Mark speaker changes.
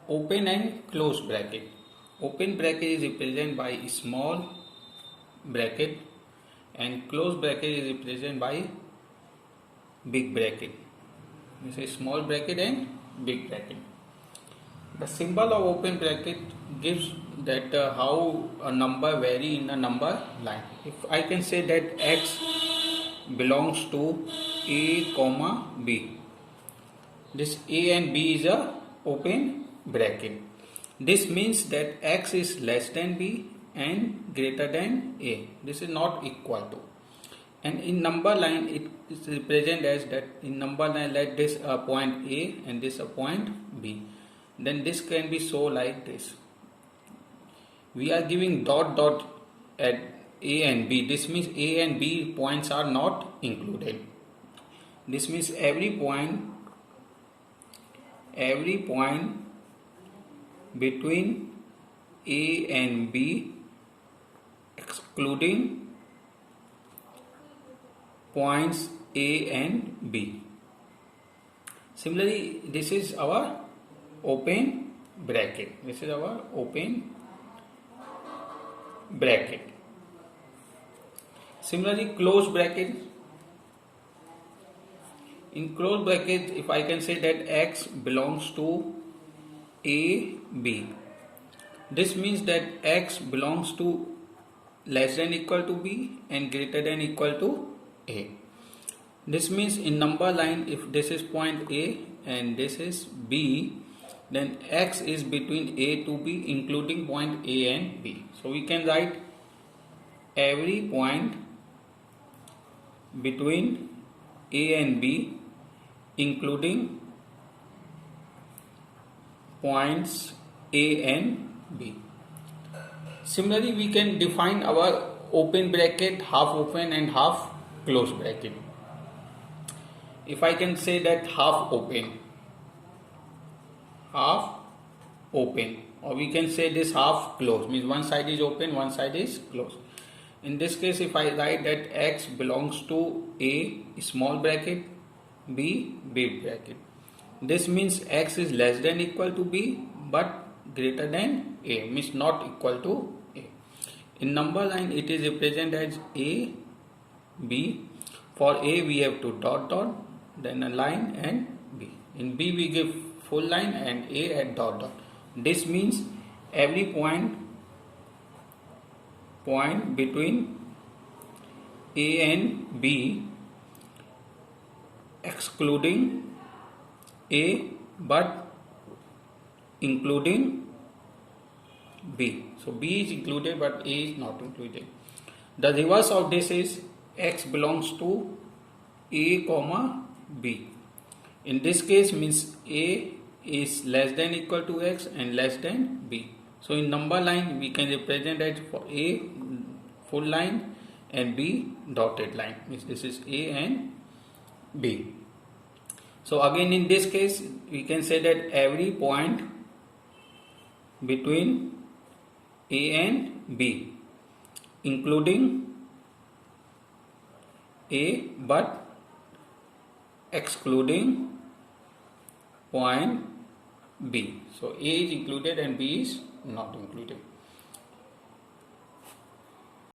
Speaker 1: open and close bracket. Open bracket is represented by small bracket and close bracket is represented by big bracket. This is small bracket and big bracket. The symbol of open bracket gives that how a number vary in a number line. If I can say that x belongs to a comma b, this a and b is a open bracket. This means that x is less than b and greater than a. This is not equal to. And in number line it is represented as that in number line let this a point a and this a point b. Then this can be so like this. We are giving dot dot at a and b. This means a and b points are not included. This means every point between a and b excluding points a and b. Similarly, this is our open bracket. This is our open bracket. Similarly, close bracket. In close bracket, if I can say that x belongs to a, b, this means that x belongs to less than equal to b and greater than equal to a. This means in number line, if this is point a and this is b, then x is between a to b including point a and b. So we can write every point between a and b including points a and b. Similarly, we can define our open bracket, half open and half close bracket. If I can say that half open, or we can say this half closed, means one side is open, one side is closed. In this case, if I write that x belongs to a small bracket, b big bracket, this means x is less than equal to b but greater than a, means not equal to a. In number line it is represented as a, b. For a we have to dot dot, then a line, and b. In b we give full line and a at dot dot. This means every point between a and b excluding a but including b. So b is included but a is not included. The reverse of this is x belongs to a comma b. In this case means a is less than equal to x and less than b. So in number line we can represent that for a full line and b dotted line, means this is a and b. So again in this case we can say that every point between a and b including a but excluding point b. So a is included and b is not included.